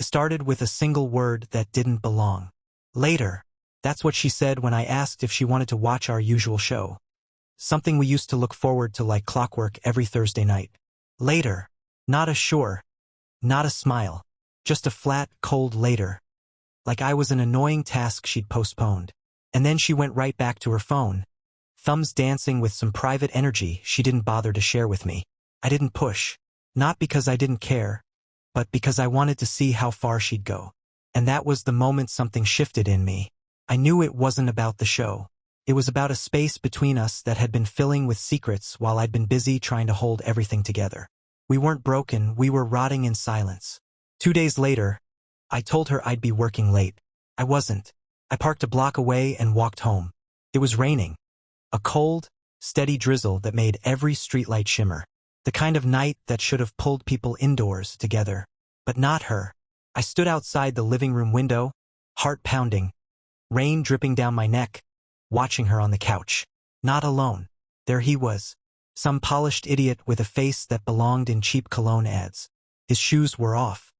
It started with a single word that didn't belong. Later. That's what she said when I asked if she wanted to watch our usual show. Something we used to look forward to like clockwork every Thursday night. Later. Not a sure. Not a smile. Just a flat, cold later. Like I was an annoying task she'd postponed. And then she went right back to her phone. Thumbs dancing with some private energy she didn't bother to share with me. I didn't push. Not because I didn't care, but because I wanted to see how far she'd go. And that was the moment something shifted in me. I knew it wasn't about the show. It was about a space between us that had been filling with secrets while I'd been busy trying to hold everything together. We weren't broken, we were rotting in silence. 2 days later, I told her I'd be working late. I wasn't. I parked a block away and walked home. It was raining. A cold, steady drizzle that made every streetlight shimmer. The kind of night that should have pulled people indoors together. But not her. I stood outside the living room window, heart pounding, rain dripping down my neck, watching her on the couch. Not alone. There he was. Some polished idiot with a face that belonged in cheap cologne ads. His shoes were off.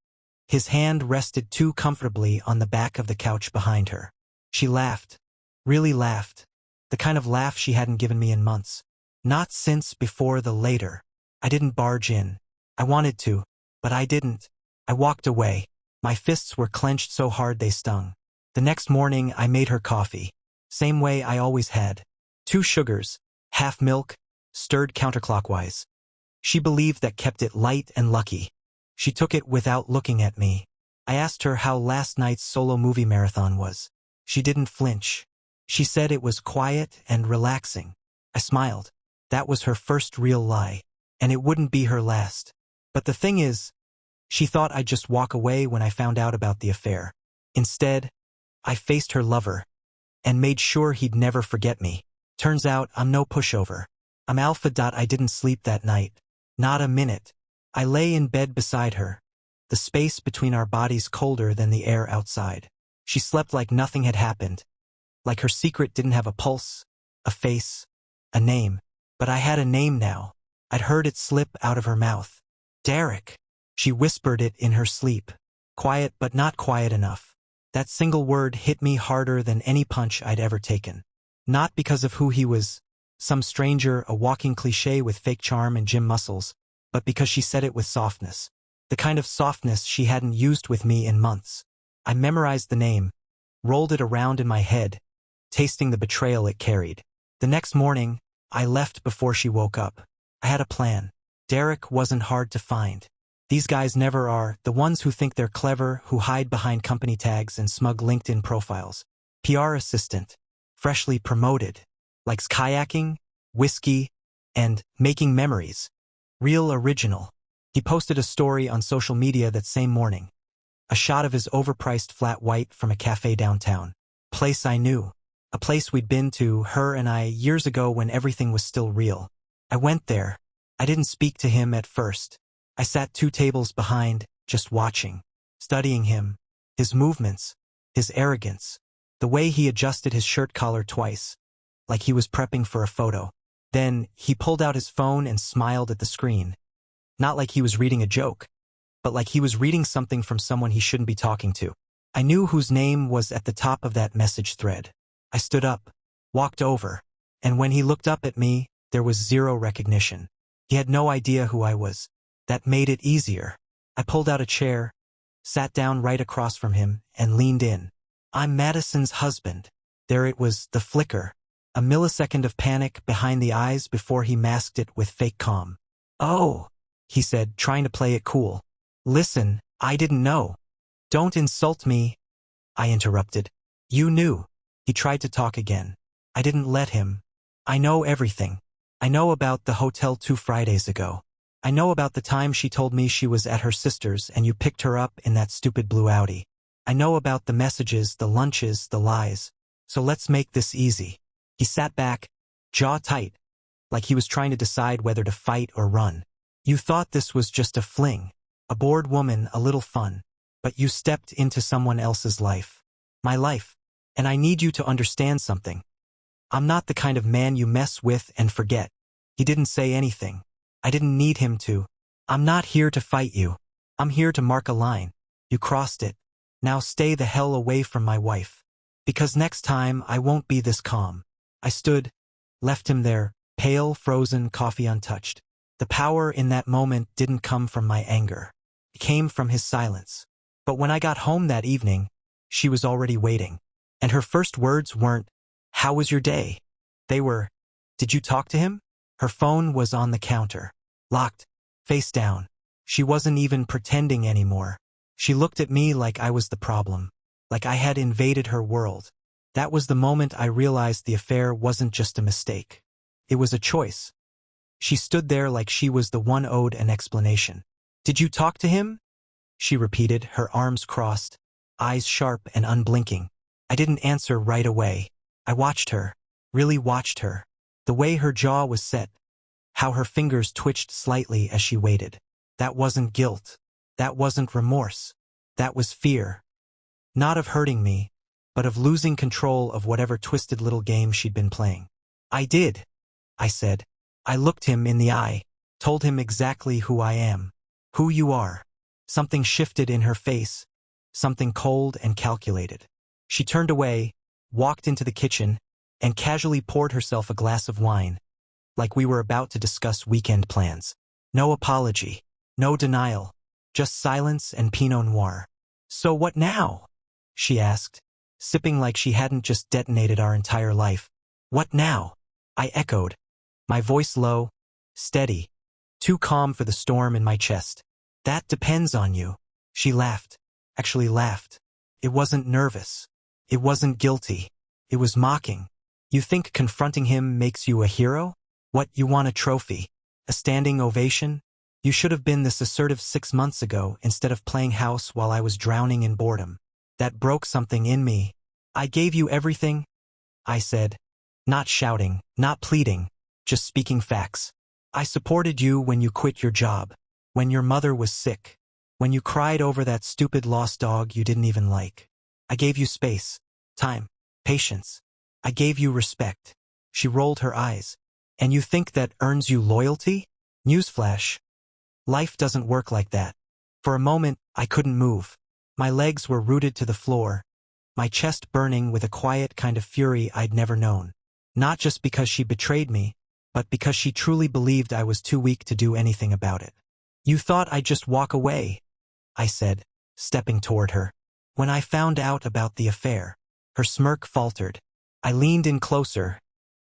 His hand rested too comfortably on the back of the couch behind her. She laughed. Really laughed. The kind of laugh she hadn't given me in months. Not since before the later. I didn't barge in. I wanted to, but I didn't. I walked away. My fists were clenched so hard they stung. The next morning I made her coffee. Same way I always had. 2 sugars, half milk, stirred counterclockwise. She believed that kept it light and lucky. She took it without looking at me. I asked her how last night's solo movie marathon was. She didn't flinch. She said it was quiet and relaxing. I smiled. That was her first real lie. And it wouldn't be her last. But the thing is, she thought I'd just walk away when I found out about the affair. Instead, I faced her lover and made sure he'd never forget me. Turns out I'm no pushover. I'm alpha. I didn't sleep that night. Not a minute. I lay in bed beside her, the space between our bodies colder than the air outside. She slept like nothing had happened, like her secret didn't have a pulse, a face, a name. But I had a name now. I'd heard it slip out of her mouth. Derek. She whispered it in her sleep. Quiet but not quiet enough. That single word hit me harder than any punch I'd ever taken. Not because of who he was, some stranger, a walking cliché with fake charm and gym muscles, but because she said it with softness. The kind of softness she hadn't used with me in months. I memorized the name, rolled it around in my head, tasting the betrayal it carried. The next morning, I left before she woke up. I had a plan. Derek wasn't hard to find. These guys never are, the ones who think they're clever, who hide behind company tags and smug LinkedIn profiles. PR assistant. Freshly promoted. Likes kayaking, whiskey, and making memories. Real original. He posted a story on social media that same morning. A shot of his overpriced flat white from a cafe downtown. Place I knew. A place we'd been to, her and I, years ago when everything was still real. I went there. I didn't speak to him at first. I sat 2 tables behind, just watching, studying him, his movements, his arrogance, the way he adjusted his shirt collar twice, like he was prepping for a photo. Then, he pulled out his phone and smiled at the screen. Not like he was reading a joke, but like he was reading something from someone he shouldn't be talking to. I knew whose name was at the top of that message thread. I stood up, walked over, and when he looked up at me, there was zero recognition. He had no idea who I was. That made it easier. I pulled out a chair, sat down right across from him, and leaned in. I'm Madison's husband. There it was, the flicker. A millisecond of panic behind the eyes before he masked it with fake calm. Oh, he said, trying to play it cool. Listen, I didn't know. Don't insult me, I interrupted. You knew. He tried to talk again. I didn't let him. I know everything. I know about the hotel 2 Fridays ago. I know about the time she told me she was at her sister's and you picked her up in that stupid blue Audi. I know about the messages, the lunches, the lies. So let's make this easy. He sat back, jaw tight, like he was trying to decide whether to fight or run. You thought this was just a fling, a bored woman, a little fun. But you stepped into someone else's life. My life. And I need you to understand something. I'm not the kind of man you mess with and forget. He didn't say anything. I didn't need him to. I'm not here to fight you. I'm here to mark a line. You crossed it. Now stay the hell away from my wife. Because next time I won't be this calm. I stood, left him there, pale, frozen, coffee untouched. The power in that moment didn't come from my anger. It came from his silence. But when I got home that evening, she was already waiting. And her first words weren't, "How was your day?" They were, "Did you talk to him?" Her phone was on the counter, locked, face down. She wasn't even pretending anymore. She looked at me like I was the problem, like I had invaded her world. That was the moment I realized the affair wasn't just a mistake. It was a choice. She stood there like she was the one owed an explanation. "Did you talk to him?" she repeated, her arms crossed, eyes sharp and unblinking. I didn't answer right away. I watched her, really watched her. The way her jaw was set, how her fingers twitched slightly as she waited. That wasn't guilt. That wasn't remorse. That was fear. Not of hurting me, but of losing control of whatever twisted little game she'd been playing. "I did," I said. I looked him in the eye, told him exactly who I am, who you are. Something shifted in her face, something cold and calculated. She turned away, walked into the kitchen, and casually poured herself a glass of wine, like we were about to discuss weekend plans. No apology, no denial, just silence and Pinot Noir. "So what now?" she asked, sipping like she hadn't just detonated our entire life. "What now?" I echoed, my voice low, steady, too calm for the storm in my chest. "That depends on you." She laughed, actually laughed. It wasn't nervous. It wasn't guilty. It was mocking. "You think confronting him makes you a hero? What, you want a trophy? A standing ovation? You should have been this assertive 6 months ago instead of playing house while I was drowning in boredom." That broke something in me. "I gave you everything," I said, not shouting, not pleading, just speaking facts. "I supported you when you quit your job, when your mother was sick, when you cried over that stupid lost dog you didn't even like. I gave you space, time, patience. I gave you respect." She rolled her eyes. "And you think that earns you loyalty? Newsflash. Life doesn't work like that." For a moment, I couldn't move. My legs were rooted to the floor, my chest burning with a quiet kind of fury I'd never known. Not just because she betrayed me, but because she truly believed I was too weak to do anything about it. "You thought I'd just walk away," I said, stepping toward her. "When I found out about the affair." Her smirk faltered. I leaned in closer,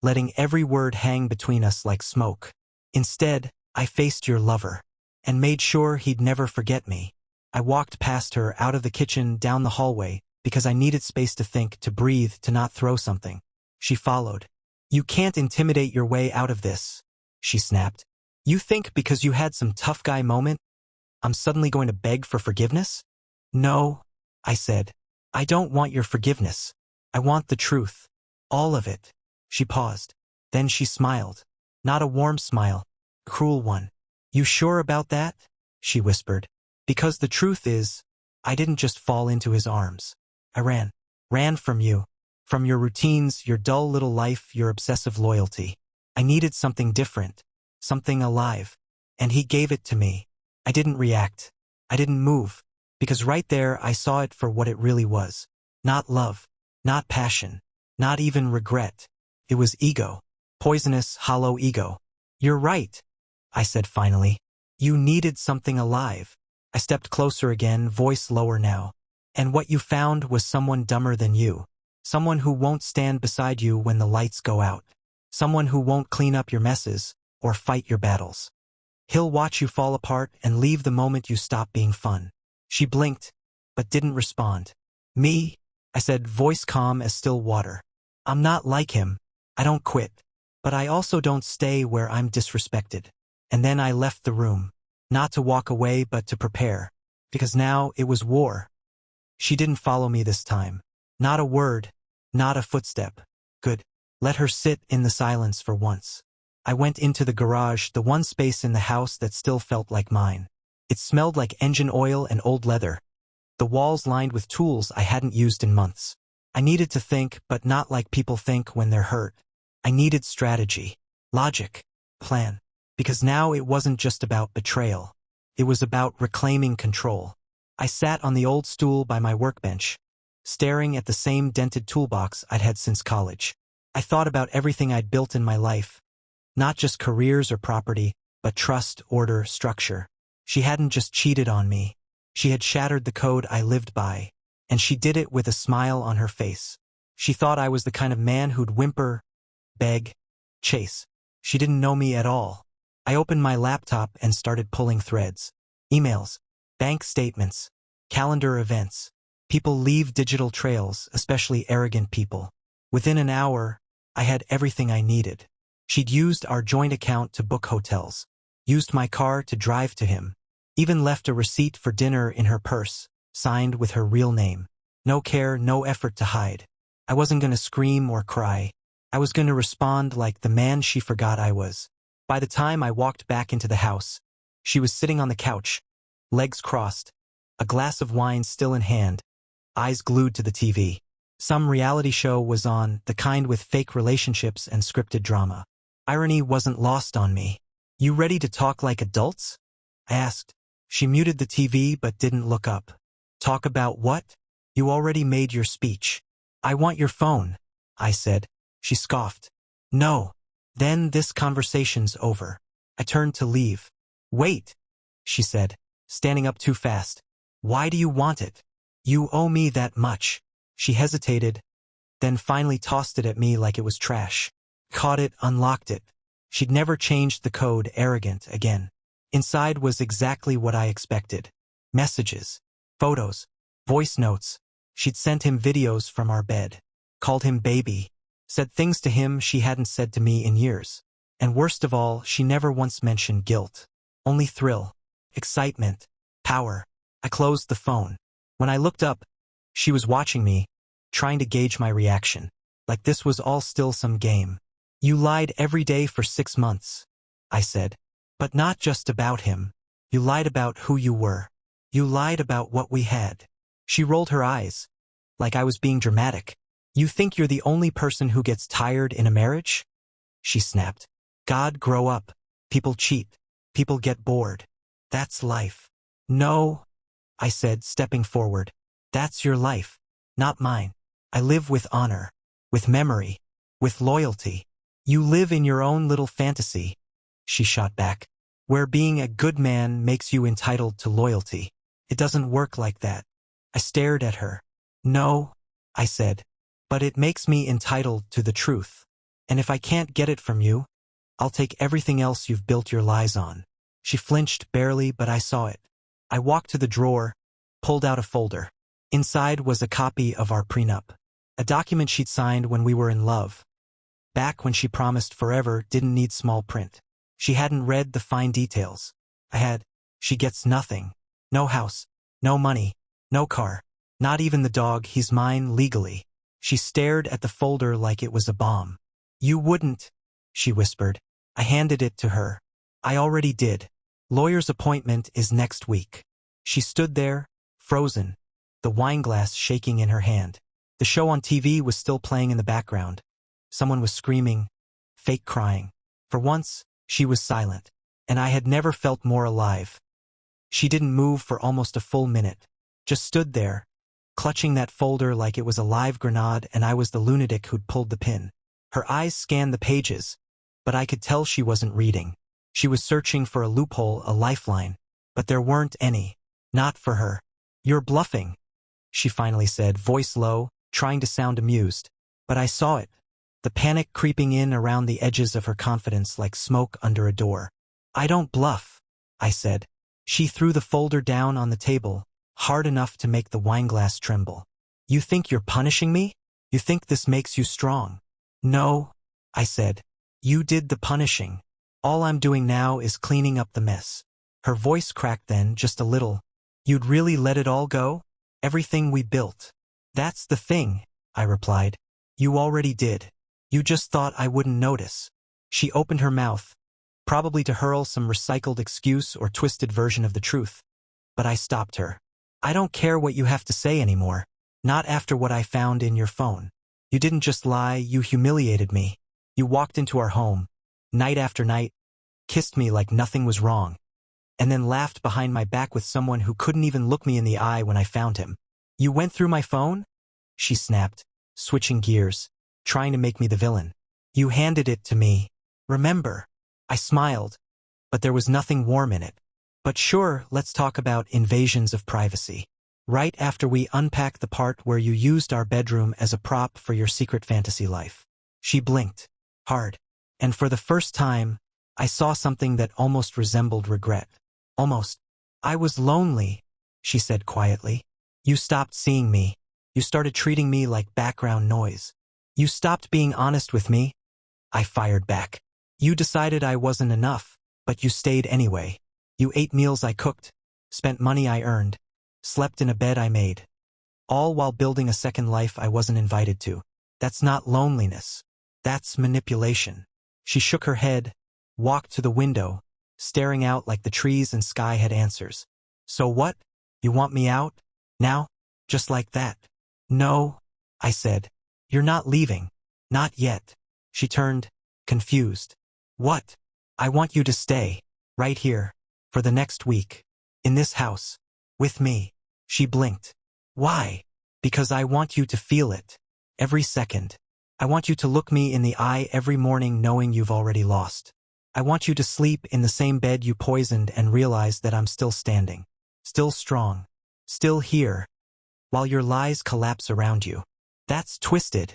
letting every word hang between us like smoke. "Instead, I faced your lover, and made sure he'd never forget me." I walked past her, out of the kitchen, down the hallway, because I needed space to think, to breathe, to not throw something. She followed. "You can't intimidate your way out of this," she snapped. "You think because you had some tough guy moment, I'm suddenly going to beg for forgiveness?" "No," I said. "I don't want your forgiveness. I want the truth. All of it." She paused. Then she smiled. Not a warm smile, a cruel one. "You sure about that?" she whispered. "Because the truth is, I didn't just fall into his arms. I ran. Ran from you. From your routines, your dull little life, your obsessive loyalty. I needed something different. Something alive. And he gave it to me. I didn't react. I didn't move. Because right there I saw it for what it really was. Not love. Not passion. Not even regret. It was ego. Poisonous, hollow ego." "You're right," I said finally. "You needed something alive." I stepped closer again, voice lower now. "And what you found was someone dumber than you. Someone who won't stand beside you when the lights go out. Someone who won't clean up your messes or fight your battles. He'll watch you fall apart and leave the moment you stop being fun." She blinked, but didn't respond. "Me?" I said, voice calm as still water. "I'm not like him. I don't quit. But I also don't stay where I'm disrespected." And then I left the room. Not to walk away, but to prepare. Because now it was war. She didn't follow me this time. Not a word. Not a footstep. Good. Let her sit in the silence for once. I went into the garage, the one space in the house that still felt like mine. It smelled like engine oil and old leather. The walls lined with tools I hadn't used in months. I needed to think, but not like people think when they're hurt. I needed strategy, logic, plan. Because now it wasn't just about betrayal. It was about reclaiming control. I sat on the old stool by my workbench, staring at the same dented toolbox I'd had since college. I thought about everything I'd built in my life, not just careers or property, but trust, order, structure. She hadn't just cheated on me. She had shattered the code I lived by, and she did it with a smile on her face. She thought I was the kind of man who'd whimper, beg, chase. She didn't know me at all. I opened my laptop and started pulling threads. Emails, bank statements, calendar events. People leave digital trails, especially arrogant people. Within an hour, I had everything I needed. She'd used our joint account to book hotels, used my car to drive to him, even left a receipt for dinner in her purse, signed with her real name. No care, no effort to hide. I wasn't going to scream or cry. I was going to respond like the man she forgot I was. By the time I walked back into the house, she was sitting on the couch, legs crossed, a glass of wine still in hand, eyes glued to the TV. Some reality show was on, the kind with fake relationships and scripted drama. Irony wasn't lost on me. "You ready to talk like adults?" I asked. She muted the TV but didn't look up. "Talk about what? You already made your speech." "I want your phone," I said. She scoffed. "No. Then this conversation's over." I turned to leave. "Wait," she said, standing up too fast. "Why do you want it? You owe me that much." She hesitated, then finally tossed it at me like it was trash. Caught it, unlocked it. She'd never changed the code, arrogant again. Inside was exactly what I expected. Messages, photos, voice notes. She'd sent him videos from our bed, called him baby, said things to him she hadn't said to me in years. And worst of all, she never once mentioned guilt. Only thrill, excitement, power. I closed the phone. When I looked up, she was watching me, trying to gauge my reaction, like this was all still some game. "You lied every day for 6 months," I said. "But not just about him. You lied about who you were. You lied about what we had." She rolled her eyes, like I was being dramatic. "You think you're the only person who gets tired in a marriage?" She snapped. "God, grow up. People cheat. People get bored. That's life." "No," I said, stepping forward. "That's your life, not mine. I live with honor, with memory, with loyalty. You live in your own little fantasy," she shot back, "where being a good man makes you entitled to loyalty. It doesn't work like that." I stared at her. "No," I said, "but it makes me entitled to the truth. And if I can't get it from you, I'll take everything else you've built your lies on." She flinched barely, but I saw it. I walked to the drawer, pulled out a folder. Inside was a copy of our prenup, a document she'd signed when we were in love. Back when she promised forever didn't need small print. She hadn't read the fine details. I had. She gets nothing. No house, no money, no car, not even the dog. He's mine legally. She stared at the folder like it was a bomb. "You wouldn't," she whispered. I handed it to her. "I already did. Lawyer's appointment is next week." She stood there, frozen, the wineglass shaking in her hand. The show on TV was still playing in the background. Someone was screaming, fake crying. For once, she was silent, and I had never felt more alive. She didn't move for almost a full minute, just stood there, clutching that folder like it was a live grenade and I was the lunatic who'd pulled the pin. Her eyes scanned the pages, but I could tell she wasn't reading. She was searching for a loophole, a lifeline, but there weren't any. Not for her. "You're bluffing," she finally said, voice low, trying to sound amused. But I saw it, the panic creeping in around the edges of her confidence like smoke under a door. "I don't bluff," I said. She threw the folder down on the table, hard enough to make the wineglass tremble. "You think you're punishing me? You think this makes you strong?" "No," I said. "You did the punishing. All I'm doing now is cleaning up the mess." Her voice cracked then, just a little. "You'd really let it all go? Everything we built?" "That's the thing," I replied. "You already did. You just thought I wouldn't notice." She opened her mouth, probably to hurl some recycled excuse or twisted version of the truth. But I stopped her. "I don't care what you have to say anymore. Not after what I found in your phone. You didn't just lie, you humiliated me. You walked into our home, night after night, kissed me like nothing was wrong. and then laughed behind my back with someone who couldn't even look me in the eye when I found him. You went through my phone? She snapped, switching gears, trying to make me the villain. You handed it to me. Remember? I smiled, but there was nothing warm in it. But sure, let's talk about invasions of privacy. Right after we unpack the part where you used our bedroom as a prop for your secret fantasy life. She blinked, hard, and for the first time, I saw something that almost resembled regret. Almost. I was lonely, she said quietly. You stopped seeing me. You started treating me like background noise. You stopped being honest with me. I fired back. You decided I wasn't enough, but you stayed anyway. You ate meals I cooked, spent money I earned, slept in a bed I made. All while building a second life I wasn't invited to. That's not loneliness. That's manipulation. She shook her head, walked to the window, staring out like the trees and sky had answers. So what? You want me out? Now? Just like that? No, I said. You're not leaving. Not yet. She turned, confused. What? I want you to stay, right here, for the next week, in this house, with me. She blinked. Why? Because I want you to feel it, every second. I want you to look me in the eye every morning knowing you've already lost. I want you to sleep in the same bed you poisoned and realize that I'm still standing, still strong, still here, while your lies collapse around you. That's twisted,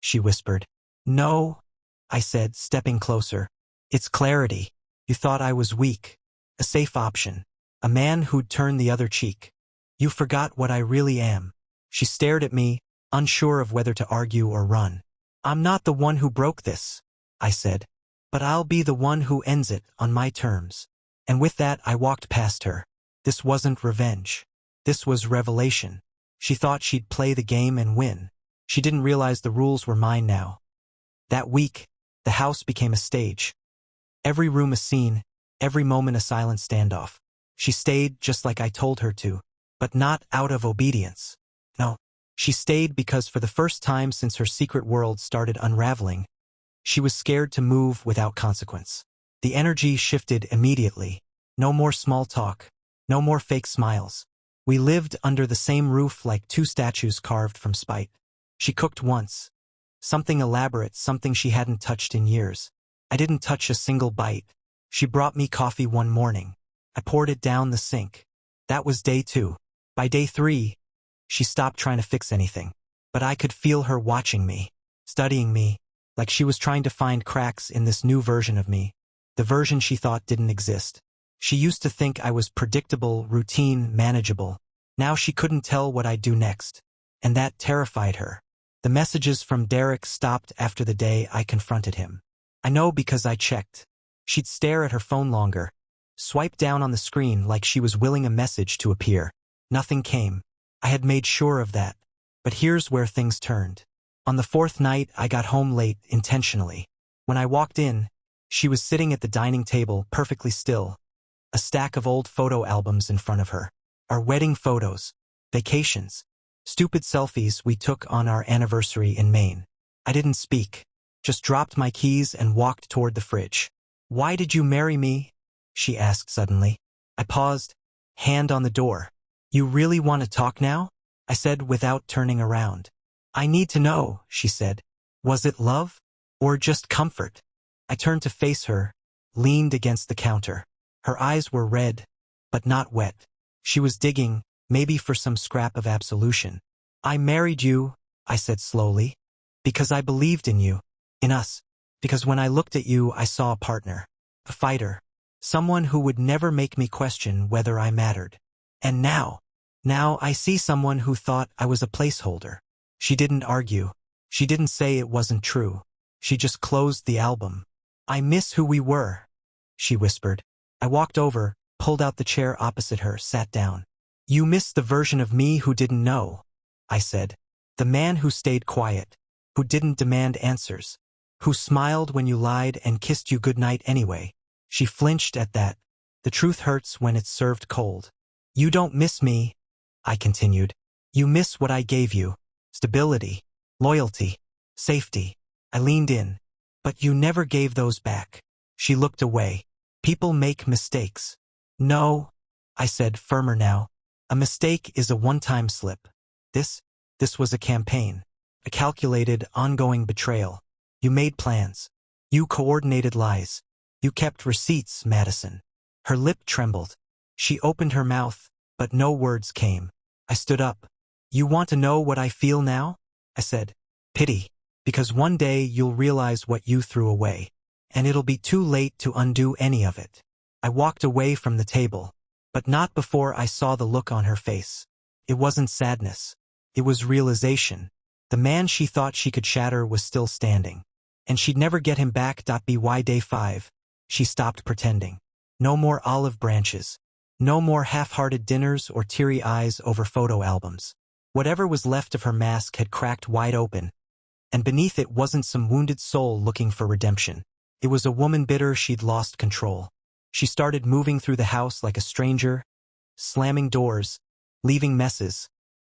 she whispered. No, I said, stepping closer. It's clarity. You thought I was weak, a safe option, a man who'd turn the other cheek. You forgot what I really am. She stared at me, unsure of whether to argue or run. I'm not the one who broke this, I said, but I'll be the one who ends it on my terms. And with that I walked past her. This wasn't revenge. This was revelation. She thought she'd play the game and win. She didn't realize the rules were mine now. That week, the house became a stage. Every room a scene, every moment a silent standoff. She stayed just like I told her to, but not out of obedience. No, she stayed because for the first time since her secret world started unraveling, she was scared to move without consequence. The energy shifted immediately. No more small talk, no more fake smiles. We lived under the same roof like two statues carved from spite. She cooked once. Something elaborate, something she hadn't touched in years. I didn't touch a single bite. She brought me coffee one morning. I poured it down the sink. That was day 2. By day 3, she stopped trying to fix anything. But I could feel her watching me, studying me, like she was trying to find cracks in this new version of me, the version she thought didn't exist. She used to think I was predictable, routine, manageable. Now she couldn't tell what I'd do next. And that terrified her. The messages from Derek stopped after the day I confronted him. I know because I checked. She'd stare at her phone longer, swipe down on the screen like she was willing a message to appear. Nothing came. I had made sure of that. But here's where things turned. On the 4th night, I got home late, intentionally. When I walked in, she was sitting at the dining table, perfectly still. A stack of old photo albums in front of her. Our wedding photos, vacations, stupid selfies we took on our anniversary in Maine. I didn't speak, just dropped my keys and walked toward the fridge. Why did you marry me? She asked suddenly. I paused, hand on the door. You really want to talk now? I said without turning around. I need to know, she said. Was it love? Or just comfort? I turned to face her, leaned against the counter. Her eyes were red, but not wet. She was digging, maybe for some scrap of absolution. I married you, I said slowly, because I believed in you, in us, because when I looked at you I saw a partner, a fighter, someone who would never make me question whether I mattered. And now I see someone who thought I was a placeholder. She didn't argue. She didn't say it wasn't true. She just closed the album. I miss who we were, she whispered. I walked over, pulled out the chair opposite her, sat down. You miss the version of me who didn't know, I said. The man who stayed quiet, who didn't demand answers, who smiled when you lied and kissed you goodnight anyway. She flinched at that. The truth hurts when it's served cold. You don't miss me, I continued. You miss what I gave you. Stability, loyalty, safety. I leaned in. But you never gave those back. She looked away. People make mistakes. No, I said, firmer now. A mistake is a one-time slip. This was a campaign. A calculated, ongoing betrayal. You made plans. You coordinated lies. You kept receipts, Madison. Her lip trembled. She opened her mouth, but no words came. I stood up. You want to know what I feel now? I said. Pity. Because one day you'll realize what you threw away. And it'll be too late to undo any of it. I walked away from the table, but not before I saw the look on her face. It wasn't sadness. It was realization. The man she thought she could shatter was still standing. And she'd never get him back. By day 5, she stopped pretending. No more olive branches. No more half-hearted dinners or teary eyes over photo albums. Whatever was left of her mask had cracked wide open, and beneath it wasn't some wounded soul looking for redemption. It was a woman bitter she'd lost control. She started moving through the house like a stranger, slamming doors, leaving messes,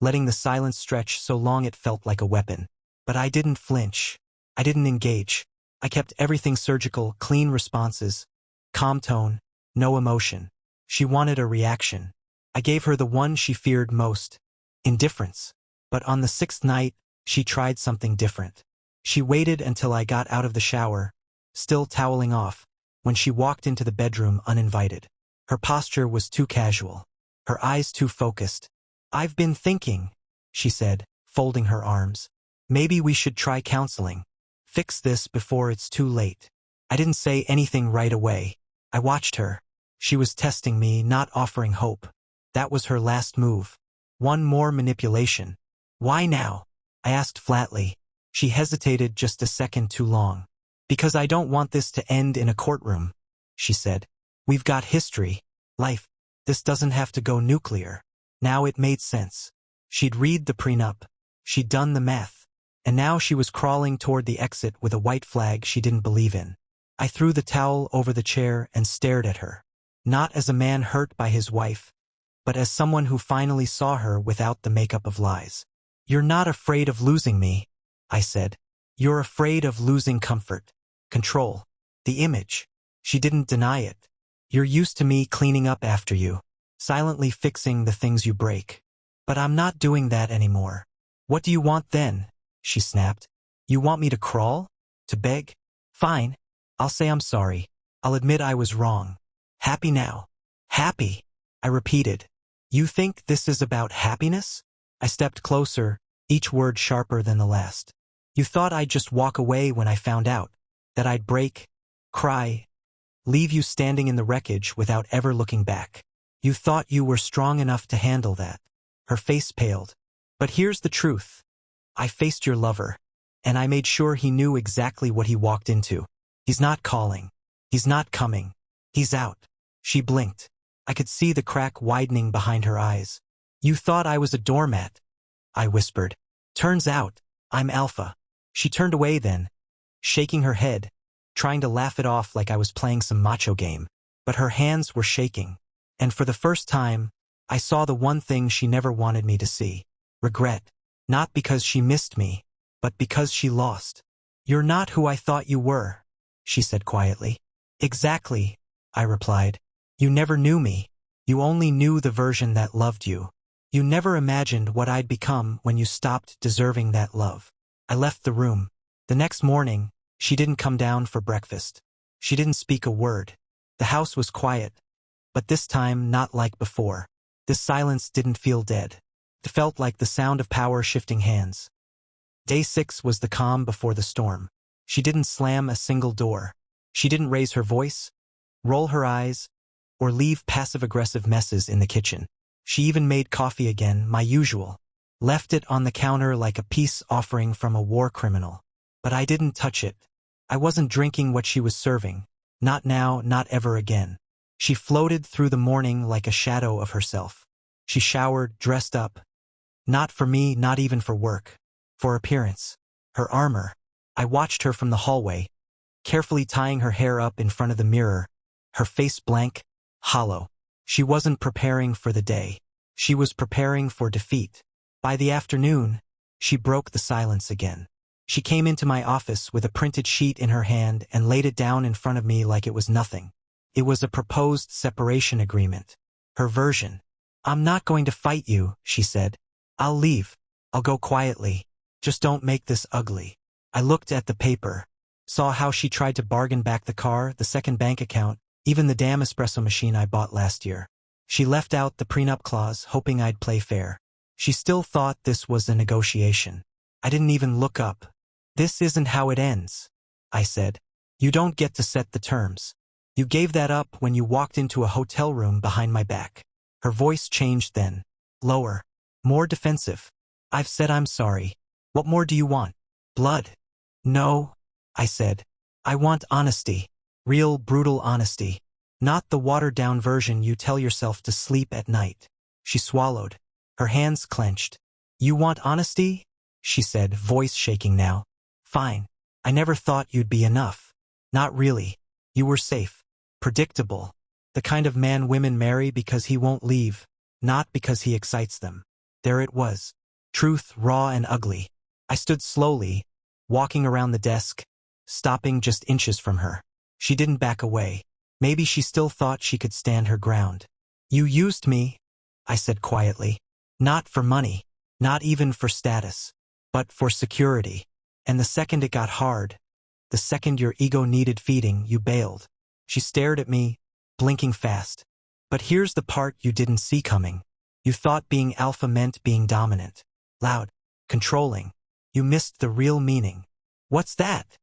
letting the silence stretch so long it felt like a weapon. But I didn't flinch. I didn't engage. I kept everything surgical, clean responses, calm tone, no emotion. She wanted a reaction. I gave her the one she feared most, indifference. But on the 6th night, she tried something different. She waited until I got out of the shower, still toweling off, when she walked into the bedroom uninvited. Her posture was too casual, her eyes too focused. I've been thinking, she said, folding her arms. Maybe we should try counseling. Fix this before it's too late. I didn't say anything right away. I watched her. She was testing me, not offering hope. That was her last move. One more manipulation. Why now? I asked flatly. She hesitated just a second too long. Because I don't want this to end in a courtroom, she said. We've got history, life. This doesn't have to go nuclear. Now it made sense. She'd read the prenup. She'd done the math. And now she was crawling toward the exit with a white flag she didn't believe in. I threw the towel over the chair and stared at her. Not as a man hurt by his wife, but as someone who finally saw her without the makeup of lies. You're not afraid of losing me, I said. You're afraid of losing comfort, control, the image. She didn't deny it. You're used to me cleaning up after you, silently fixing the things you break. But I'm not doing that anymore. What do you want then? She snapped. You want me to crawl? To beg? Fine. I'll say I'm sorry. I'll admit I was wrong. Happy now. Happy, I repeated. You think this is about happiness? I stepped closer, each word sharper than the last. You thought I'd just walk away when I found out, that I'd break, cry, leave you standing in the wreckage without ever looking back. You thought you were strong enough to handle that. Her face paled. But here's the truth. I faced your lover, and I made sure he knew exactly what he walked into. He's not calling. He's not coming. He's out. She blinked. I could see the crack widening behind her eyes. You thought I was a doormat, I whispered. Turns out, I'm alpha. She turned away then, shaking her head, trying to laugh it off like I was playing some macho game. But her hands were shaking. And for the first time, I saw the one thing she never wanted me to see. Regret. Not because she missed me, but because she lost. You're not who I thought you were, she said quietly. Exactly, I replied. You never knew me. You only knew the version that loved you. You never imagined what I'd become when you stopped deserving that love. I left the room. The next morning, she didn't come down for breakfast. She didn't speak a word. The house was quiet, but this time not like before. This silence didn't feel dead. It felt like the sound of power shifting hands. Day 6 was the calm before the storm. She didn't slam a single door. She didn't raise her voice, roll her eyes, or leave passive-aggressive messes in the kitchen. She even made coffee again, my usual. Left it on the counter like a peace offering from a war criminal. But I didn't touch it. I wasn't drinking what she was serving. Not now, not ever again. She floated through the morning like a shadow of herself. She showered, dressed up. Not for me, not even for work. For appearance. Her armor. I watched her from the hallway, carefully tying her hair up in front of the mirror, her face blank, hollow. She wasn't preparing for the day. She was preparing for defeat. By the afternoon, she broke the silence again. She came into my office with a printed sheet in her hand and laid it down in front of me like it was nothing. It was a proposed separation agreement. Her version. "I'm not going to fight you," she said. "I'll leave. I'll go quietly. Just don't make this ugly." I looked at the paper. Saw how she tried to bargain back the car, the second bank account, even the damn espresso machine I bought last year. She left out the prenup clause, hoping I'd play fair. She still thought this was a negotiation. I didn't even look up. "This isn't how it ends," I said. "You don't get to set the terms. You gave that up when you walked into a hotel room behind my back." Her voice changed then. Lower. More defensive. "I've said I'm sorry. What more do you want? Blood?" "No," I said. "I want honesty. Real, brutal honesty. Not the watered-down version you tell yourself to sleep at night." She swallowed. Her hands clenched. "You want honesty?" she said, voice shaking now. "Fine. I never thought you'd be enough. Not really. You were safe. Predictable. The kind of man women marry because he won't leave, not because he excites them." There it was. Truth, raw and ugly. I stood slowly, walking around the desk, stopping just inches from her. She didn't back away. Maybe she still thought she could stand her ground. "You used me," I said quietly. "Not for money. Not even for status. But for security. And the second it got hard, the second your ego needed feeding, you bailed." She stared at me, blinking fast. "But here's the part you didn't see coming. You thought being alpha meant being dominant. Loud. Controlling. You missed the real meaning." "What's that?"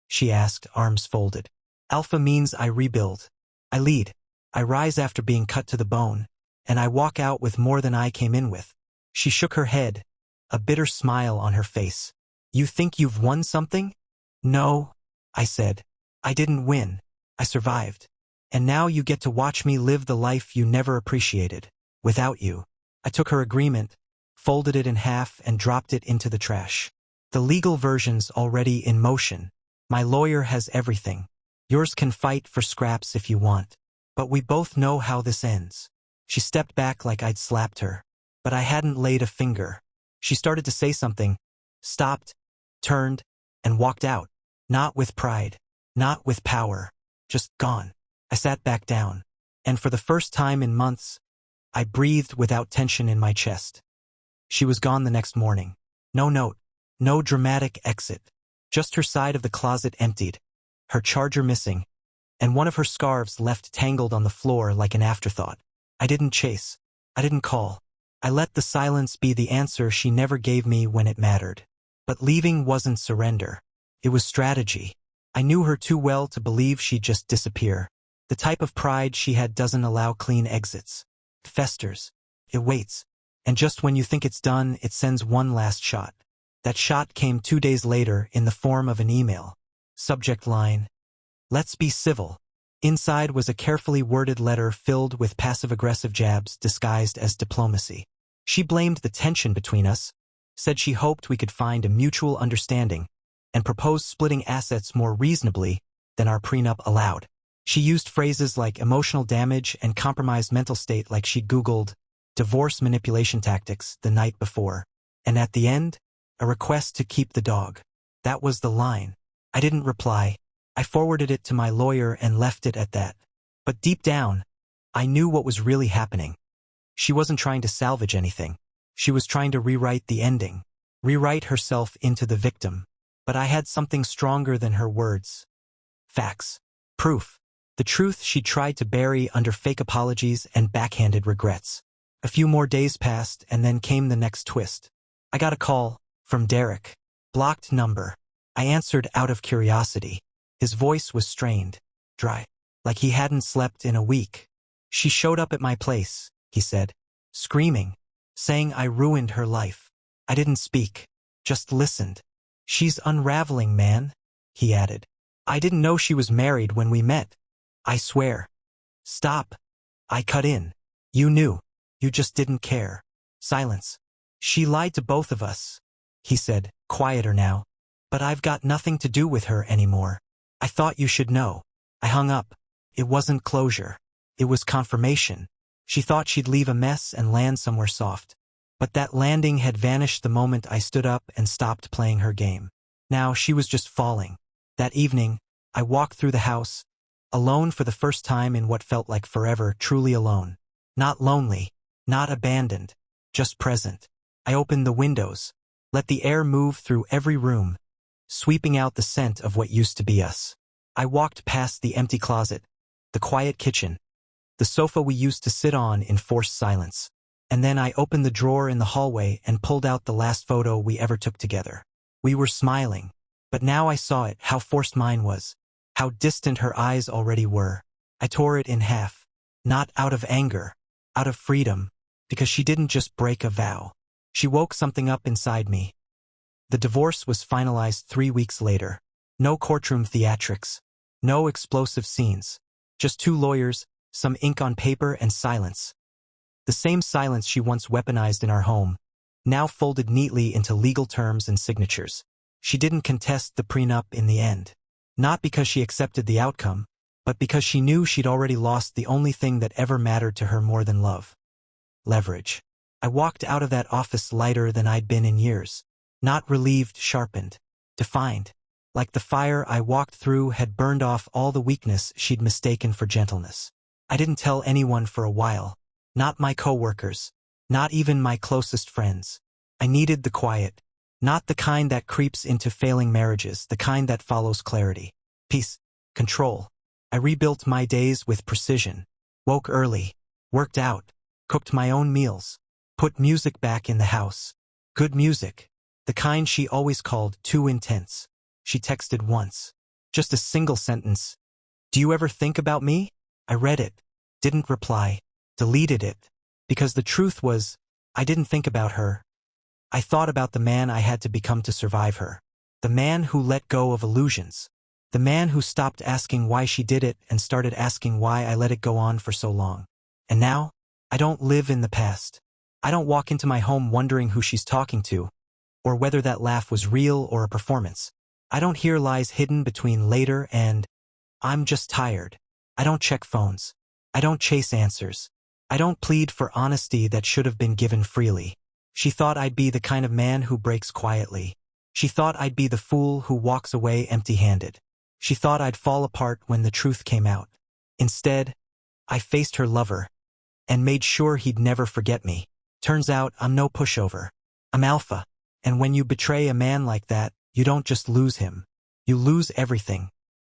she asked, arms folded. "Alpha means I rebuild. I lead. I rise after being cut to the bone. And I walk out with more than I came in with." She shook her head, a bitter smile on her face. "You think you've won something?" "No," I said. "I didn't win. I survived. And now you get to watch me live the life you never appreciated. Without you." I took her agreement, folded it in half and dropped it into the trash. "The legal version's already in motion. My lawyer has everything. Yours can fight for scraps if you want. But we both know how this ends." She stepped back like I'd slapped her. But I hadn't laid a finger. She started to say something, stopped, turned, and walked out. Not with pride. Not with power. Just gone. I sat back down. And for the first time in months, I breathed without tension in my chest. She was gone the next morning. No note. No dramatic exit. Just her side of the closet emptied. Her charger missing. And one of her scarves left tangled on the floor like an afterthought. I didn't chase. I didn't call. I let the silence be the answer she never gave me when it mattered. But leaving wasn't surrender. It was strategy. I knew her too well to believe she'd just disappear. The type of pride she had doesn't allow clean exits. It festers. It waits. And just when you think it's done, it sends one last shot. That shot came 2 days later in the form of an email. Subject line: "Let's be civil." Inside was a carefully worded letter filled with passive-aggressive jabs disguised as diplomacy. She blamed the tension between us, said she hoped we could find a mutual understanding, and proposed splitting assets more reasonably than our prenup allowed. She used phrases like emotional damage and compromised mental state like she'd Googled divorce manipulation tactics the night before. And at the end, a request to keep the dog. That was the line. I didn't reply. I forwarded it to my lawyer and left it at that. But deep down, I knew what was really happening. She wasn't trying to salvage anything. She was trying to rewrite the ending, rewrite herself into the victim. But I had something stronger than her words. Facts. Proof. The truth she tried to bury under fake apologies and backhanded regrets. A few more days passed, and then came the next twist. I got a call from Derek. Blocked number. I answered out of curiosity. His voice was strained, dry, like he hadn't slept in a week. "She showed up at my place," he said, screaming, saying I ruined her life. I didn't speak, just listened. "She's unraveling, man," he added. "I didn't know she was married when we met. I swear." "Stop." I cut in. "You knew. You just didn't care." Silence. "She lied to both of us," he said, quieter now. "But I've got nothing to do with her anymore. I thought you should know." I hung up. It wasn't closure. It was confirmation. She thought she'd leave a mess and land somewhere soft. But that landing had vanished the moment I stood up and stopped playing her game. Now she was just falling. That evening, I walked through the house, Alone for the first time in what felt like forever, truly alone. Not lonely, not abandoned, just present. I opened the windows, let the air move through every room, sweeping out the scent of what used to be us. I walked past the empty closet, the quiet kitchen, the sofa we used to sit on in forced silence. And then I opened the drawer in the hallway and pulled out the last photo we ever took together. We were smiling, but now I saw it, how forced mine was, how distant her eyes already were. I tore it in half, not out of anger, out of freedom, because she didn't just break a vow. She woke something up inside me. The divorce was finalized 3 weeks later. No courtroom theatrics, no explosive scenes, just 2 lawyers, some ink on paper, and silence. The same silence she once weaponized in our home, now folded neatly into legal terms and signatures. She didn't contest the prenup in the end. Not because she accepted the outcome, but because she knew she'd already lost the only thing that ever mattered to her more than love. Leverage. I walked out of that office lighter than I'd been in years. Not relieved, sharpened, defined. Like the fire I walked through had burned off all the weakness she'd mistaken for gentleness. I didn't tell anyone for a while. Not my coworkers. Not even my closest friends. I needed the quiet. Not the kind that creeps into failing marriages, the kind that follows clarity. Peace. Control. I rebuilt my days with precision. Woke early. Worked out. Cooked my own meals. Put music back in the house. Good music. The kind she always called too intense. She texted once. Just a single sentence. "Do you ever think about me?" I read it. Didn't reply. Deleted it. Because the truth was, I didn't think about her. I thought about the man I had to become to survive her. The man who let go of illusions. The man who stopped asking why she did it and started asking why I let it go on for so long. And now, I don't live in the past. I don't walk into my home wondering who she's talking to, or whether that laugh was real or a performance. I don't hear lies hidden between later and I'm just tired. I don't check phones. I don't chase answers. I don't plead for honesty that should have been given freely. She thought I'd be the kind of man who breaks quietly. She thought I'd be the fool who walks away empty-handed. She thought I'd fall apart when the truth came out. Instead, I faced her lover and made sure he'd never forget me. Turns out I'm no pushover. I'm alpha. And when you betray a man like that, you don't just lose him. You lose everything.